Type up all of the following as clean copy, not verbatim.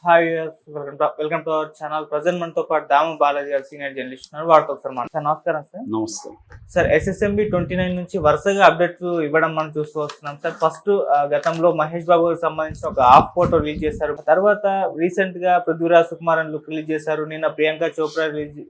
Hi welcome to our channel. Present మనతో పాటు దాము బాలాజీ గారు సీనియర్ జర్నలిస్ట్ ఉన్నారు. వారితో ఒకసారి సార్ నమస్కారం సార్. నమస్తే సార్, SSMB 29 నుంచి వరుసగా అప్డేట్స్ ఇవ్వడం మనం చూస్తూ వస్తున్నాం సార్. ఫస్ట్ గతంలో మహేష్ బాబు గారికి సంబంధించిన ఒక హాఫ్ ఫోటో రిలీజ్ చేశారు. తర్వాత రీసెంట్ గా పృథ్వీరాజ్ సుకుమారన్ లుక్ రిలీజ్ చేశారు. నిన్న ప్రియాంక చోప్రా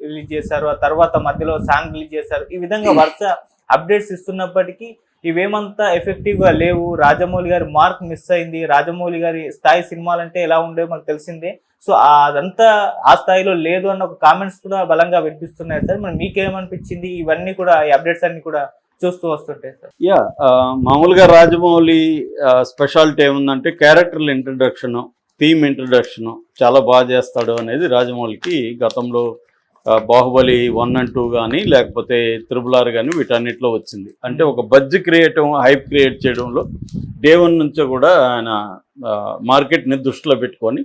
రిలీజ్ చేశారు. ఆ తర్వాత మధ్యలో సాంగ్ రిలీజ్ చేశారు. ఈ విధంగా వరుస అప్డేట్స్ ఇస్తున్నప్పటికీ ఇవేమంతా ఎఫెక్టివ్ గా లేవు. రాజమౌళి గారి మార్క్ మిస్ అయింది. రాజమౌళి గారి స్థాయి సినిమాలంటే ఎలా ఉండేవో మనకు తెలిసిందే. సో అదంతా ఆ స్థాయిలో లేదు అన్న ఒక కామెంట్స్ కూడా బలంగా వినిపిస్తున్నాయి సార్. మరి మీకేమనిపించింది ఇవన్నీ కూడా, ఈ అప్డేట్స్ అన్ని కూడా చూస్తూ వస్తుంటాయి సార్? మామూలుగా రాజమౌళి స్పెషాలిటీ ఏముందంటే క్యారెక్టర్ల ఇంట్రడక్షన్, థీమ్ ఇంట్రడక్షన్ చాలా బాగా చేస్తాడు అనేది రాజమౌళికి గతంలో బాహుబలి 1 and 2 కానీ లేకపోతే RRR కానీ వీటన్నిటిలో వచ్చింది. అంటే ఒక బజ్ హైప్ క్రియేట్ చేయడంలో డే 1 నుంచో కూడా ఆయన మార్కెట్ని దృష్టిలో పెట్టుకొని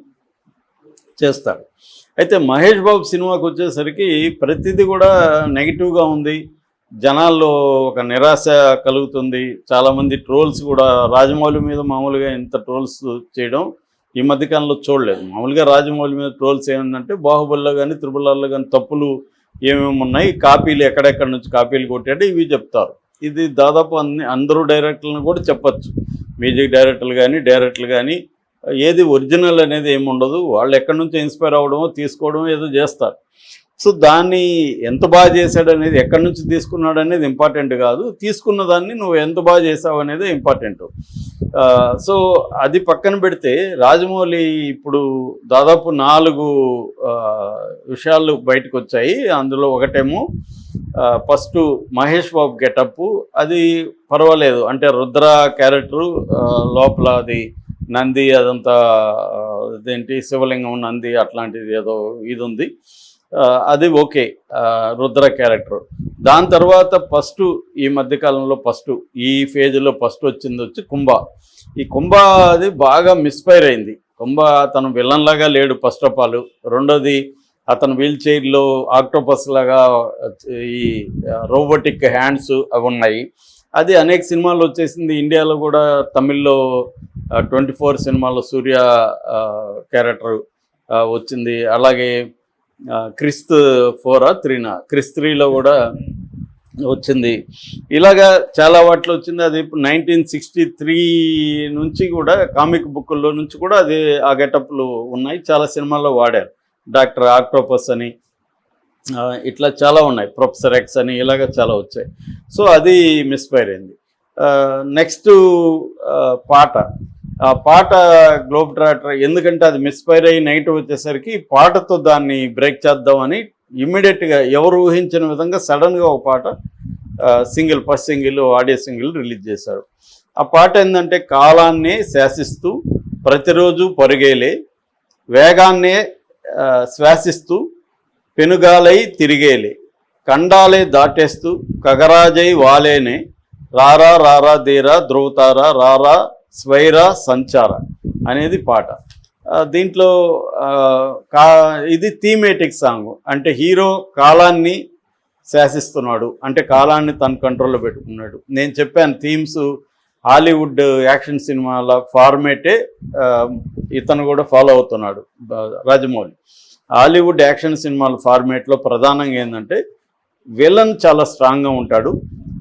చేస్తాడు. అయితే మహేష్ బాబు సినిమాకి వచ్చేసరికి ప్రతిదీ కూడా నెగిటివ్గా ఉంది. జనాల్లో ఒక నిరాశ కలుగుతుంది. చాలామంది ట్రోల్స్ కూడా రాజమౌళి మీద మామూలుగా ఇంత ట్రోల్స్ చేయడం ఈ మధ్యకాలంలో చూడలేదు. మామూలుగా రాజమౌళి మీద ట్రోల్స్ ఏముందంటే బాహుబలిలో కానీ RRRలో కానీ తప్పులు ఏమేమి ఉన్నాయి, కాపీలు ఎక్కడెక్కడి నుంచి కాపీలు కొట్టాడు ఇవి చెప్తారు. ఇది దాదాపు అందరూ డైరెక్టర్లను కూడా చెప్పచ్చు. మ్యూజిక్ డైరెక్టర్లు కానీ ఏది ఒరిజినల్ అనేది ఏమి ఉండదు. వాళ్ళు ఎక్కడి నుంచి ఇన్స్పైర్ అవ్వడమో తీసుకోవడమో ఏదో చేస్తారు. సో దాన్ని ఎంత బాగా చేశాడు అనేది, ఎక్కడి నుంచి తీసుకున్నాడు అనేది ఇంపార్టెంట్ కాదు, తీసుకున్న దాన్ని నువ్వు ఎంత బాగా చేసావు అనేది ఇంపార్టెంట్. సో అది పక్కన పెడితే రాజమౌళి ఇప్పుడు దాదాపు 4 విషయాలు బయటకు వచ్చాయి. అందులో ఒకటేమో ఫస్ట్ మహేష్ బాబు గెటప్, అది పర్వాలేదు. అంటే రుద్ర క్యారెక్టరు లోపల అది నంది, అదంతా అదేంటి శివలింగం నంది అట్లాంటిది ఏదో ఇది ఉంది, అది ఓకే రుద్ర క్యారెక్టర్. దాని తర్వాత ఫస్ట్ ఈ మధ్యకాలంలో ఈ ఫేజ్లో ఫస్ట్ వచ్చి కుంభ. ఈ కుంభ అది బాగా మిస్ఫైర్ అయింది. కుంభ అతను విలన్ లాగా లేడు ఫస్ట్ ఆఫ్ ఆల్. రెండోది అతను వీల్ చైర్లో ఆక్టోపస్ లాగా ఈ రోబోటిక్ హ్యాండ్స్ అవి ఉన్నాయి. అది అనేక సినిమాల్లో వచ్చేసింది. ఇండియాలో కూడా తమిళ్లో 24 సినిమాలో సూర్య క్యారెక్టర్ వచ్చింది. అలాగే క్రిస్ 3లో కూడా వచ్చింది. ఇలాగా చాలా వాటిలో వచ్చింది. అది ఇప్పుడు 1963 నుంచి కూడా కామిక్ బుక్కుల్లో నుంచి కూడా అది ఆ గెటప్లు ఉన్నాయి. చాలా సినిమాల్లో వాడారు. డాక్టర్ ఆక్టోపస్ అని ఇట్లా చాలా ఉన్నాయి, ప్రొఫెసర్ ఎక్స్ అని ఇలాగ చాలా వచ్చాయి. సో అది మిస్ఫైర్ అయింది. నెక్స్ట్ ఆ పాట గ్లోబ్ ట్రాటర్, ఎందుకంటే అది మిస్ఫైర్ అయ్యి నెగిటివ్ వచ్చేసరికి పాటతో దాన్ని బ్రేక్ చేద్దామని ఇమ్మీడియట్గా ఎవరు ఊహించిన విధంగా సడన్గా ఒక పాట first single audio single release చేశారు. ఆ పాట ఏంటంటే కాలాన్నే శాసిస్తూ ప్రతిరోజు పరుగేలే, వేగాన్నే శ్వాసిస్తూ పెనుగాలై తిరిగేలే, కండాలే దాటేస్తూ కగరాజై వాలేనే, రారా రారా ధీరా ధ్రువతారా రారా స్వైరా సంచార అనేది పాట. దీంట్లో ఇది థీమేటిక్ సాంగ్. అంటే హీరో కాలాన్ని శాసిస్తున్నాడు, అంటే కాలాన్ని తన కంట్రోల్లో పెట్టుకున్నాడు. నేను చెప్పాను థీమ్స్ హాలీవుడ్ యాక్షన్ సినిమాల ఫార్మేటే ఇతను కూడా ఫాలో అవుతున్నాడు రాజమౌళి. హాలీవుడ్ యాక్షన్ సినిమాల ఫార్మేట్లో ప్రధానంగా ఏంటంటే విలన్ చాలా స్ట్రాంగ్గా ఉంటాడు,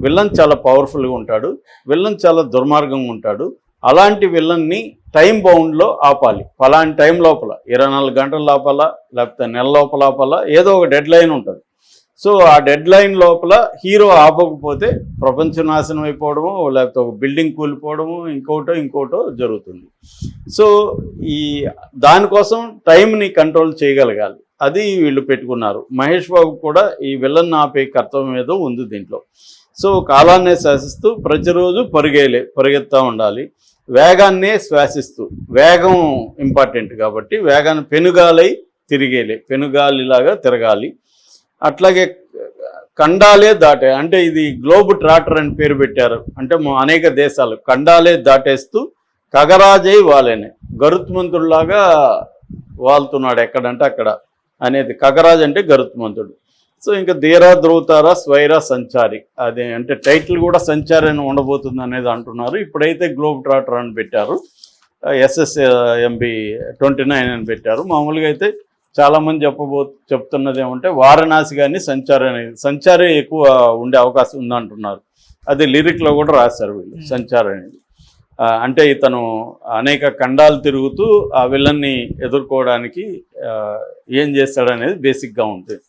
విలన్ చాలా పవర్ఫుల్గా ఉంటాడు, విలన్ చాలా దుర్మార్గంగా ఉంటాడు. అలాంటి విలన్ని టైం బౌండ్లో ఆపాలి. ఫలాంటి టైం లోపల 24 గంటల లోపల లేకపోతే నెల లోపల ఆపాల, ఏదో ఒక డెడ్ లైన్ ఉంటుంది. సో ఆ డెడ్ లైన్ లోపల హీరో ఆపకపోతే ప్రపంచ నాశనం అయిపోవడమో లేకపోతే ఒక బిల్డింగ్ కూలిపోవడమో ఇంకోటో జరుగుతుంది. సో ఈ దానికోసం టైంని కంట్రోల్ చేయగలగాలి. అది వీళ్ళు పెట్టుకున్నారు. మహేష్ బాబు కూడా ఈ విలన్ ఆపే కర్తవ్యం ఏదో ఉంది దీంట్లో. సో కాలాన్నే శాసిస్తూ ప్రతిరోజు పరిగెత్తా ఉండాలి, వేగాన్నే శ్వాసిస్తూ, వేగం ఇంపార్టెంట్ కాబట్టి వేగాన్ని పెనుగాలై తిరిగేలే, పెనుగాలిలాగా తిరగాలి. అట్లాగే ఖండాలే దాటే, అంటే ఇది గ్లోబ్ ట్రాటర్ అని పేరు పెట్టారు. అంటే అనేక దేశాలు ఖండాలే దాటేస్తూ కగరాజై వాలేనే, గరుత్మంతుడిలాగా వాళ్తున్నాడు ఎక్కడంటే అక్కడ అనేది. కగరాజ్ అంటే గరుత్మంతుడు. సో ఇంకా ధీరా ధ్రువతారా స్వైరా సంచారి, అదే అంటే టైటిల్ కూడా సంచారి అని ఉండబోతుంది అనేది అంటున్నారు. ఇప్పుడైతే గ్లోబ్ ట్రాటర్ అని పెట్టారు. SSMB 29 అని పెట్టారు. మామూలుగా అయితే చాలామంది చెప్తున్నది ఏమంటే వారణాసి కానీ సంచారే ఎక్కువ ఉండే అవకాశం ఉందంటున్నారు. అది లిరిక్లో కూడా రాశారు వీళ్ళు సంచార్ అనేది. అంటే ఇతను అనేక ఖండాలు తిరుగుతూ ఆ విలన్ని ఎదుర్కోవడానికి ఏం చేస్తాడనేది బేసిక్గా ఉంటుంది.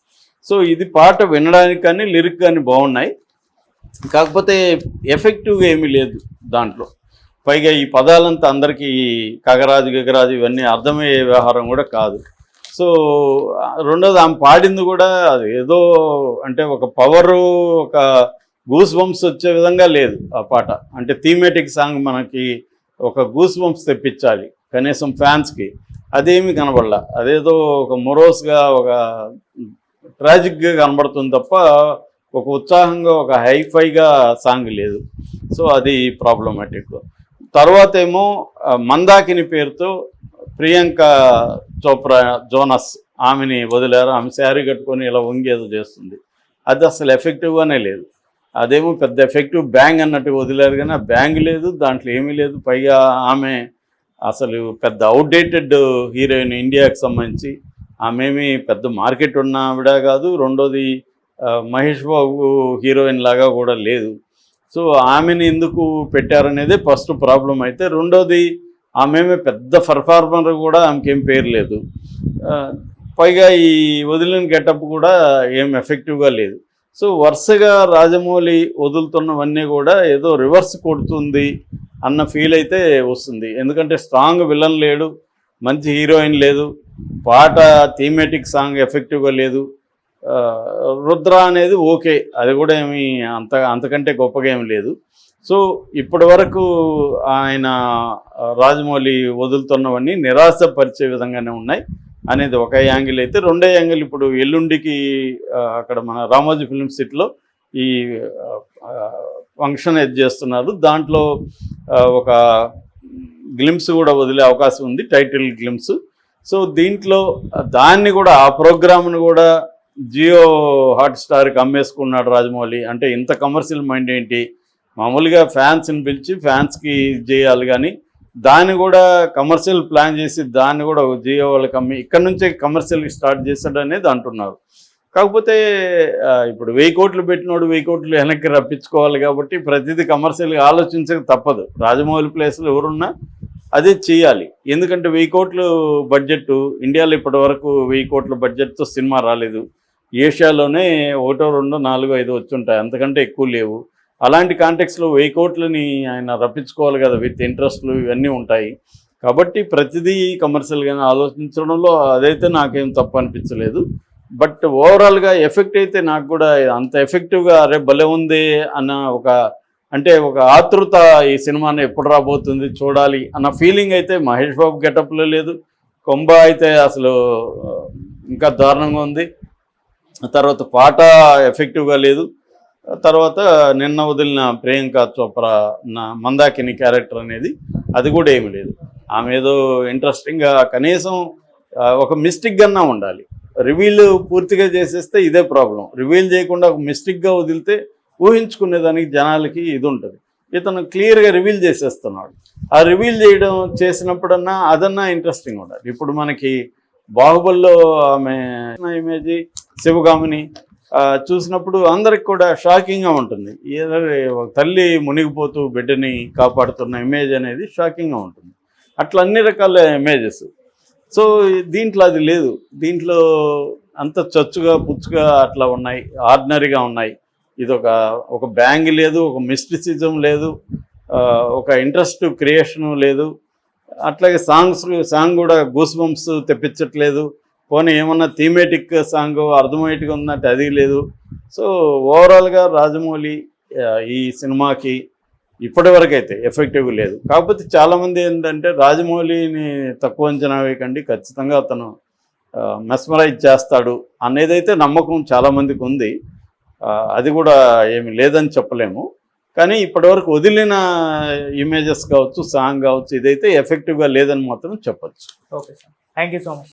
సో ఇది పాట వినడానికి కానీ లిరిక్ కానీ బాగున్నాయి, కాకపోతే ఎఫెక్టివ్గా ఏమీ లేదు దాంట్లో. పైగా ఈ పదాలంతా అందరికీ కగరాజు గగరాజు ఇవన్నీ అర్థమయ్యే వ్యవహారం కూడా కాదు. సో రెండోది ఆమె పాడింది కూడా అది ఏదో అంటే ఒక పవరు, ఒక గూస్ బంప్స్ వచ్చే విధంగా లేదు ఆ పాట. అంటే థీమేటిక్ సాంగ్ మనకి ఒక గూస్ బంప్స్ తెప్పించాలి కనీసం ఫ్యాన్స్కి, అదేమీ కనబడలా. అదేదో ఒక మొరోస్గా ఒక ట్రాజిక్గా కనబడుతుంది తప్ప ఒక ఉత్సాహంగా ఒక హైఫైగా సాంగ్ లేదు. సో అది ప్రాబ్లమాటిక్. తర్వాత ఏమో మందాకిని పేరుతో ప్రియాంక చోప్రా జోనస్ ఆమెని వదిలేరు. ఆమె శారీ కట్టుకొని ఇలా వంగి ఏదో చేస్తుంది, అది అసలు ఎఫెక్టివ్గానే లేదు. అదేమో పెద్ద ఎఫెక్టివ్ బ్యాంగ్ అన్నట్టు వదిలేరు, కానీ ఆ బ్యాంగ్ లేదు, దాంట్లో ఏమీ లేదు. పైగా ఆమె అసలు పెద్ద అవుట్డేటెడ్ హీరోయిన్ ఇండియాకి సంబంధించి. ఆమెమి పెద్ద మార్కెట్ ఉన్న ఆవిడ కాదు. రెండోది మహేష్ బాబు హీరోయిన్ లాగా కూడా లేదు. సో ఆమెను ఎందుకు పెట్టారనేదే ఫస్ట్ ప్రాబ్లం అయితే. రెండోది ఆమెమే పెద్ద పర్ఫార్మర్ కూడా, ఆమెకేం పేరు లేదు. పైగా ఈ వదిలిన గెటప్ కూడా ఏం ఎఫెక్టివ్గా లేదు. సో వరుసగా రాజమౌళి వదులుతున్నవన్నీ కూడా ఏదో రివర్స్ కొడుతుంది అన్న ఫీల్ అయితే వస్తుంది. ఎందుకంటే స్ట్రాంగ్ విలన్ లేడు, మంచి హీరోయిన్ లేదు, పాట థీమేటిక్ సాంగ్ ఎఫెక్టివ్గా లేదు. రుద్ర అనేది ఓకే, అది కూడా ఏమి అంతకంటే గొప్పగా ఏమి లేదు. సో ఇప్పటి వరకు ఆయన రాజమౌళి వదులుతున్నవన్నీ నిరాశపరిచే విధంగానే ఉన్నాయి అనేది ఒక యాంగిల్ అయితే. రెండో యాంగిల్ ఇప్పుడు ఎల్లుండికి అక్కడ మన రామోజీ ఫిల్మ్ సిటీలో ఈ ఫంక్షన్ చేస్తున్నారు. దాంట్లో ఒక గ్లిమ్స్ కూడా వదిలే అవకాశం ఉంది, టైటిల్ గ్లిమ్స్. సో దీంట్లో దాన్ని కూడా ఆ ప్రోగ్రామ్ను కూడా జియో హాట్స్టార్కి అమ్మేసుకున్నాడు రాజమౌళి. అంటే ఇంత కమర్షియల్ మైండ్ ఏంటి? మామూలుగా ఫ్యాన్స్ని పిలిచి ఫ్యాన్స్కి చేయాలి, కానీ దాన్ని కూడా కమర్షియల్ ప్లాన్ చేసి దాన్ని కూడా జియో వాళ్ళకి అమ్మి ఇక్కడ నుంచే కమర్షియల్కి స్టార్ట్ చేశాడు అనేది అంటున్నారు. కాకపోతే ఇప్పుడు 1000 కోట్లు పెట్టినోడు 1000 కోట్లు వెనక్కి రప్పించుకోవాలి కాబట్టి ప్రతిదీ కమర్షియల్గా ఆలోచించక తప్పదు. రాజమౌళి ప్లేస్లో ఎవరున్నా అదే చేయాలి. ఎందుకంటే 1000 కోట్లు బడ్జెట్ ఇండియాలో ఇప్పటి వరకు 1000 కోట్ల బడ్జెట్తో సినిమా రాలేదు. ఏషియాలోనే 1, 2, 4, 5 వచ్చుంటాయి, అంతకంటే ఎక్కువ లేవు. అలాంటి కాంటెక్స్లో 1000 కోట్లని ఆయన రప్పించుకోవాలి కదా, విత్ ఇంట్రెస్ట్లు ఇవన్నీ ఉంటాయి. కాబట్టి ప్రతిదీ కమర్షియల్గానే ఆలోచించడంలో అదైతే నాకేం తప్పు అనిపించలేదు. బట్ ఓవరాల్గా ఎఫెక్ట్ అయితే నాకు కూడా అంత ఎఫెక్టివ్గా అరే భలే ఉంది అన్న ఒక ఆతృత, ఈ సినిమాని ఎప్పుడు రాబోతుంది చూడాలి అన్న ఫీలింగ్ అయితే మహేష్ బాబు గెటప్లో లేదు. కొంబ అయితే అసలు ఇంకా దారుణంగా ఉంది. తర్వాత పాట ఎఫెక్టివ్గా లేదు. తర్వాత నిన్న వదిలిన ప్రియాంక చోప్రా మందాకిని క్యారెక్టర్ అనేది అది కూడా ఏమి లేదు. ఆమె ఏదో ఇంట్రెస్టింగ్గా కనీసం ఒక మిస్టిక్ కన్నా ఉండాలి. రివీల్ పూర్తిగా చేసేస్తే ఇదే ప్రాబ్లం. రివీల్ చేయకుండా ఒక మిస్టిక్గా వదిలితే ఊహించుకునేదానికి జనాలకి ఇది ఉంటుంది. ఇతను క్లియర్గా రివీల్ చేసేస్తున్నాడు. ఆ రివీల్ చేసినప్పుడన్నా అదన్నా ఇంట్రెస్టింగ్ ఉండాలి. ఇప్పుడు మనకి బాహుబలిలో ఆమె ఇమేజ్ శివగామిని చూసినప్పుడు అందరికి కూడా షాకింగ్గా ఉంటుంది. ఏదో తల్లి మునిగిపోతూ బిడ్డని కాపాడుతున్న ఇమేజ్ అనేది షాకింగ్గా ఉంటుంది. అట్లా అన్ని రకాల ఇమేజెస్. సో దీంట్లో అది లేదు. దీంట్లో అంత చచ్చుగా పుచ్చుగా అట్లా ఉన్నాయి, ఆర్డినరీగా ఉన్నాయి. ఇది ఒక బ్యాంగ్ లేదు, ఒక మిస్టిసిజం లేదు, ఒక ఇంట్రెస్ట్ క్రియేషను లేదు. అట్లాగే సాంగ్ కూడా గూస్ బంప్స్ తెప్పించట్లేదు. పోనీ ఏమన్నా థీమేటిక్ సాంగ్ అర్థమయ్యేట్టుగా ఉందంటే అది లేదు. సో ఓవరాల్గా రాజమౌళి ఈ సినిమాకి ఇప్పటి వరకు అయితే ఎఫెక్టివ్ లేదు. కాకపోతే చాలామంది ఏంటంటే రాజమౌళిని తక్కువ అంచనా వేయకండి, ఖచ్చితంగా అతను మెస్మరైజ్ చేస్తాడు అనేదైతే నమ్మకం చాలామందికి ఉంది. అది కూడా ఏమి లేదని చెప్పలేము. కానీ ఇప్పటివరకు వదిలిన ఇమేజెస్ కావచ్చు, సాంగ్ కావచ్చు, ఇదైతే ఎఫెక్టివ్గా లేదని మాత్రం చెప్పచ్చు. Okay sir, thank you so much.